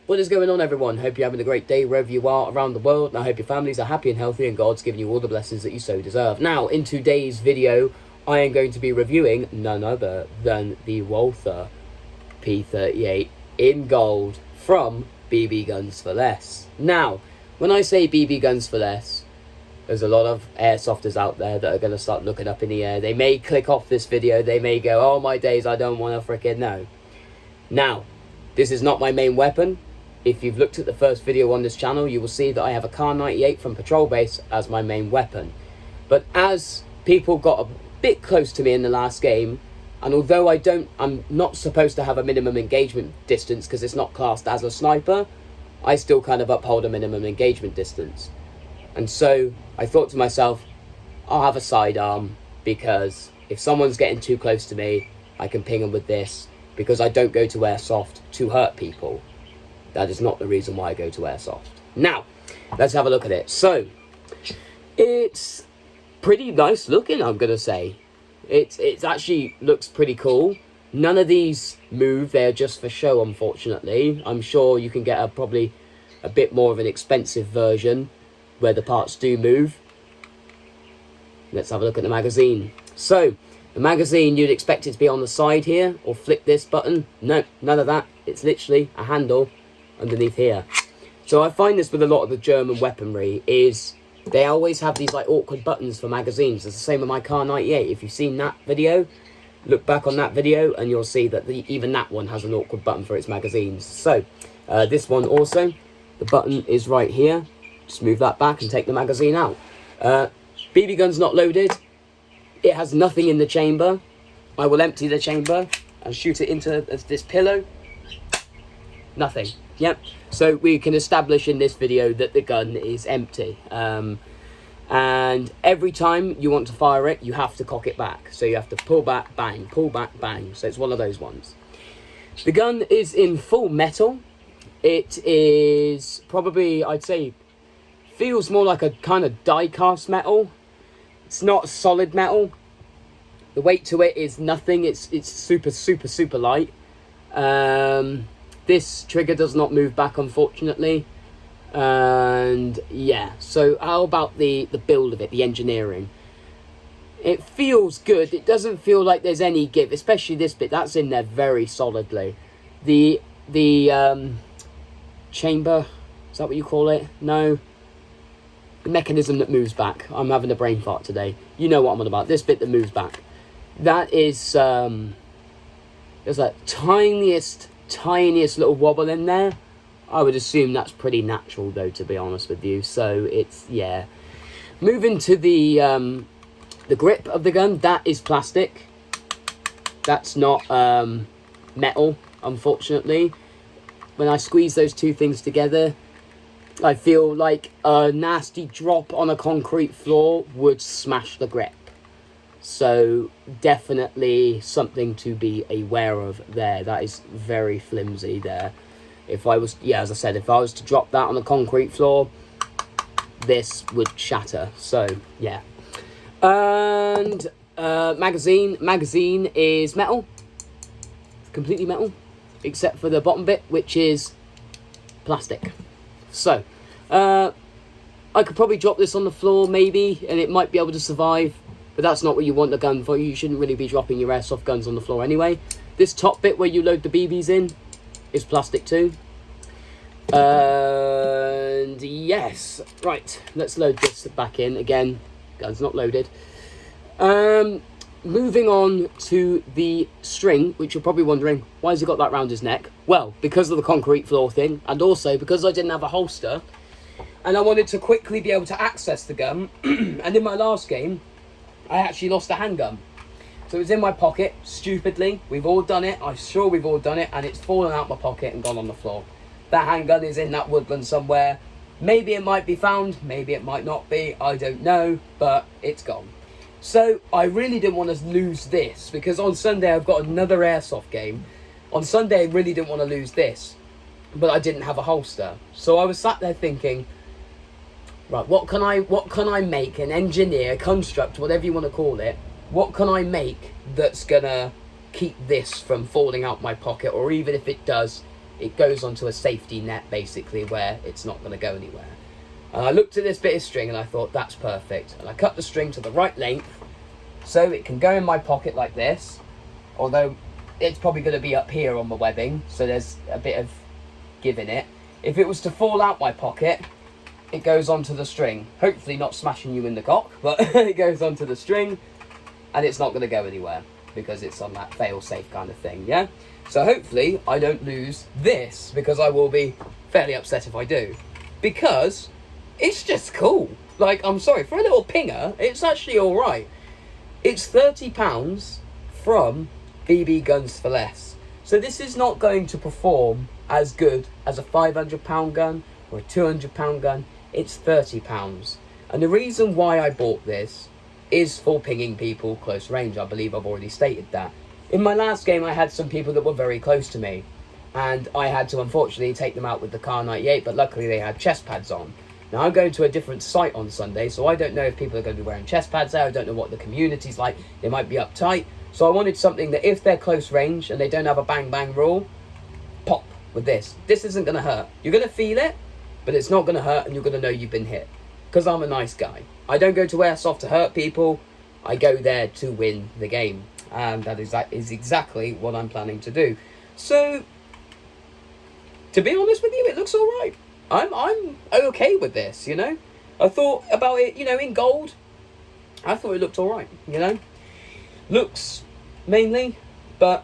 What is going on, everyone? Hope you're having a great day wherever you are around the world, and I hope your families are happy and healthy and God's giving you all the blessings that you so deserve. Now, in today's video, I am going to be reviewing none other than the Walter P38 in gold from BB Guns for Less. Now, when I say BB Guns for Less, there's a lot of airsofters out there that are going to start looking up in the air. They may click off this video, they may go, oh my days, I don't want to frickin' know. Now, this is not my main weapon. If you've looked at the first video on this channel, you will see that I have a Kar 98 from Patrol Base as my main weapon. But as people got a bit close to me in the last game, and although I'm not supposed to have a minimum engagement distance because it's not classed as a sniper, I still kind of uphold a minimum engagement distance. And so I thought to myself, I'll have a sidearm, because if someone's getting too close to me, I can ping them with this, because I don't go to airsoft to hurt people. That is not the reason why I go to airsoft. Now, let's have a look at it. So, it's pretty nice looking, I'm going to say. It actually looks pretty cool. None of these move. They're just for show, unfortunately. I'm sure you can get probably a bit more of an expensive version where the parts do move. Let's have a look at the magazine. So, the magazine, you'd expect it to be on the side here, or flick this button. No, none of that. It's literally a handle underneath here. So I find this with a lot of the German weaponry is they always have these like awkward buttons for magazines. It's the same with my Kar 98. If you've seen that video, look back on that video and you'll see that even that one has an awkward button for its magazines. So this one also, the button is right here. Just move that back and take the magazine out. BB gun's not loaded. It has nothing in the chamber. I will empty the chamber and shoot it into this pillow. Nothing. Yep. So we can establish in this video that the gun is empty. And every time you want to fire it, you have to cock it back. So you have to pull back, bang, pull back, bang. So it's one of those ones. The gun is in full metal. It is probably, I'd say, feels more like a kind of die-cast metal. It's not solid metal. The weight to it is nothing. It's super, super, super light. This trigger does not move back, unfortunately. And yeah, so how about the build of it, the engineering? It feels good. It doesn't feel like there's any give, especially this bit. That's in there very solidly. The chamber, is that what you call it? No. The mechanism that moves back. I'm having a brain fart today. You know what I'm on about. This bit that moves back. That is, there's that tiniest little wobble in there. I would assume that's pretty natural though, to be honest with you. So it's, yeah. Moving to the grip of the gun, that is plastic. That's not metal, unfortunately. When I squeeze those two things together, I feel like a nasty drop on a concrete floor would smash the grip. So definitely something to be aware of there. That is very flimsy there. If I was, yeah, as I said, if I was to drop that on the concrete floor, this would shatter. So yeah. And magazine is metal, completely metal, except for the bottom bit, which is plastic. So I could probably drop this on the floor maybe, and it might be able to survive. But that's not what you want the gun for. You shouldn't really be dropping your airsoft guns on the floor anyway. This top bit where you load the BBs in is plastic too. And yes, right, let's load this back in. Again, gun's not loaded. Moving on to the string, which you're probably wondering, why has he got that round his neck? Well, because of the concrete floor thing, and also because I didn't have a holster, and I wanted to quickly be able to access the gun. And in my last game, I actually lost a handgun. So it was in my pocket, stupidly. We've all done it. I'm sure we've all done it. And it's fallen out my pocket and gone on the floor. That handgun is in that woodland somewhere. Maybe it might be found. Maybe it might not be. I don't know. But it's gone. So I really didn't want to lose this. Because on Sunday I've got another airsoft game. On Sunday I really didn't want to lose this. But I didn't have a holster. So I was sat there thinking, right, what can I make, an engineer, construct, whatever you want to call it, what can I make that's gonna keep this from falling out my pocket, or even if it does, it goes onto a safety net, basically, where it's not going to go anywhere. And I looked at this bit of string and I thought, that's perfect. And I cut the string to the right length so it can go in my pocket like this, although it's probably going to be up here on the webbing, so there's a bit of give in it. If it was to fall out my pocket, it goes onto the string. Hopefully not smashing you in the cock, but it goes onto the string and it's not going to go anywhere because it's on that fail-safe kind of thing, yeah? So hopefully I don't lose this, because I will be fairly upset if I do. Because it's just cool. Like, I'm sorry, for a little pinger, it's actually alright. It's £30 from BB Guns for Less. So this is not going to perform as good as a £500 gun or a £200 gun. It's £30. And the reason why I bought this is for pinging people close range. I believe I've already stated that. In my last game, I had some people that were very close to me, and I had to unfortunately take them out with the Car 98, but luckily they had chest pads on. Now, I'm going to a different site on Sunday, so I don't know if people are going to be wearing chest pads there. I don't know what the community's like. They might be uptight. So I wanted something that if they're close range and they don't have a bang-bang rule, pop with this. This isn't going to hurt. You're going to feel it, but it's not going to hurt, and you're going to know you've been hit. Because I'm a nice guy. I don't go to airsoft to hurt people. I go there to win the game. And that is exactly what I'm planning to do. So, to be honest with you, it looks alright. I'm okay with this, you know. I thought about it, you know, in gold. I thought it looked alright, you know. Looks, mainly. But,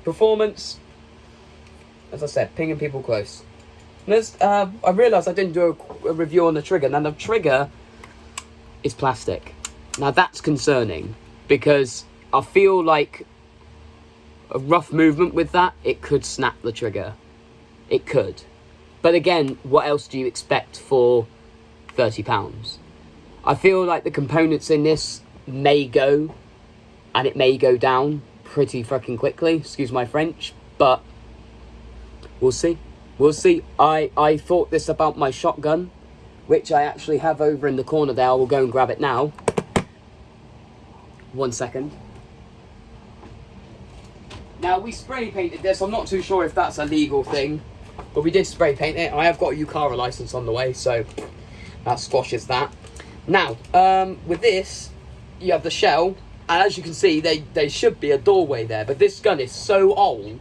performance, as I said, pinging people close. I realised I didn't do a review on the trigger. Now, the trigger is plastic. Now, that's concerning, because I feel like a rough movement with that, it could snap the trigger. It could. But again, what else do you expect for £30? I feel like the components in this may go, and it may go down pretty fucking quickly, excuse my French, but we'll see. We'll see. I thought this about my shotgun, which I actually have over in the corner there. I will go and grab it now. 1 second. Now, we spray painted this. I'm not too sure if that's a legal thing, but we did spray paint it. I have got a UCARA license on the way, so that squashes that. Now, with this, you have the shell, and as you can see, there should be a doorway there, but this gun is so old.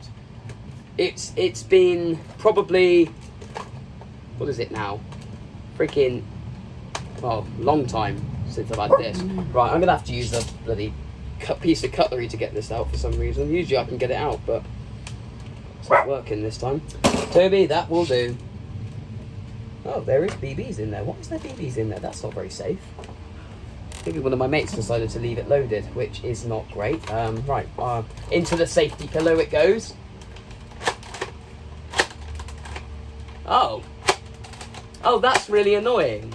It's been probably, what is it now? Freaking, well, long time since I've had this. Right, I'm gonna have to use a bloody piece of cutlery to get this out for some reason. Usually I can get it out, but it's not working this time. Toby, that will do. Oh, there is BBs in there. Why is there BBs in there? That's not very safe. Maybe one of my mates decided to leave it loaded, which is not great. Right, into the safety pillow it goes. Oh, that's really annoying.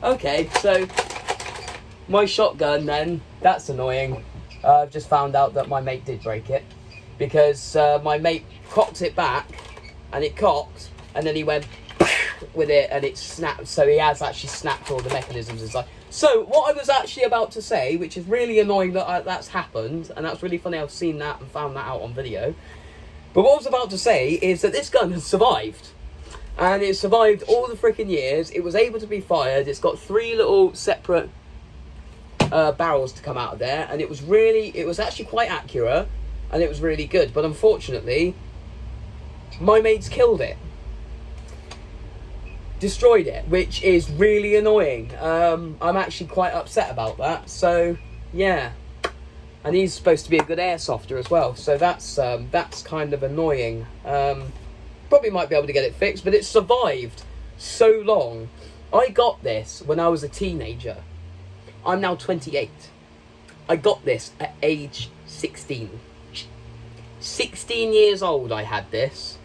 Okay, so my shotgun then, that's annoying. I've just found out that my mate did break it, because my mate cocked it back, and it cocked, and then he went with it, and it snapped. So he has actually snapped all the mechanisms inside. So what I was actually about to say, which is really annoying that that's happened, and that's really funny, I've seen that and found that out on video. But what I was about to say is that this gun has survived. And it survived all the freaking years. It was able to be fired. It's got 3 little separate barrels to come out of there. And it was actually quite accurate. And it was really good. But unfortunately, my mates killed it. Destroyed it, which is really annoying. I'm actually quite upset about that. So, yeah. And he's supposed to be a good airsofter as well, so that's kind of annoying. Probably might be able to get it fixed, but it survived so long. I got this when I was a teenager. I'm now 28. I got this at age 16. 16 years old I had this.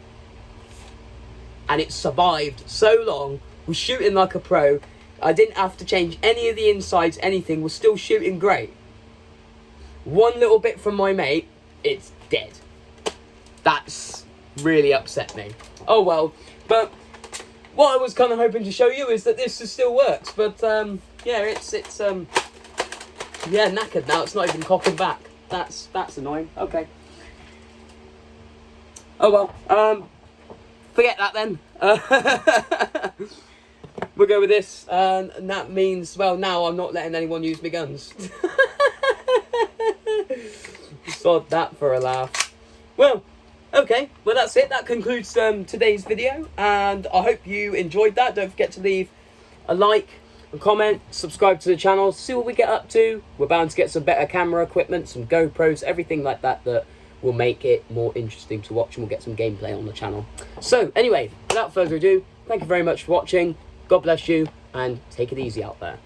And it survived so long. Was shooting like a pro. I didn't have to change any of the insides, anything. Was still shooting great. One little bit from my mate, it's dead. That's really upset me. Oh well, but what I was kind of hoping to show you is that this still works. But yeah, it's knackered now. It's not even cocking back. That's annoying. Okay. Oh well. Forget that then. We'll go with this, and that means, well, now I'm not letting anyone use my guns. Sod that for a laugh. Well, okay, well that's it. That concludes today's video, and I hope you enjoyed that. Don't forget to leave a like, a comment, subscribe to the channel, see what we get up to. We're bound to get some better camera equipment, some GoPros, everything like that that will make it more interesting to watch, and we'll get some gameplay on the channel. So anyway, without further ado, thank you very much for watching. God bless you, and take it easy out there.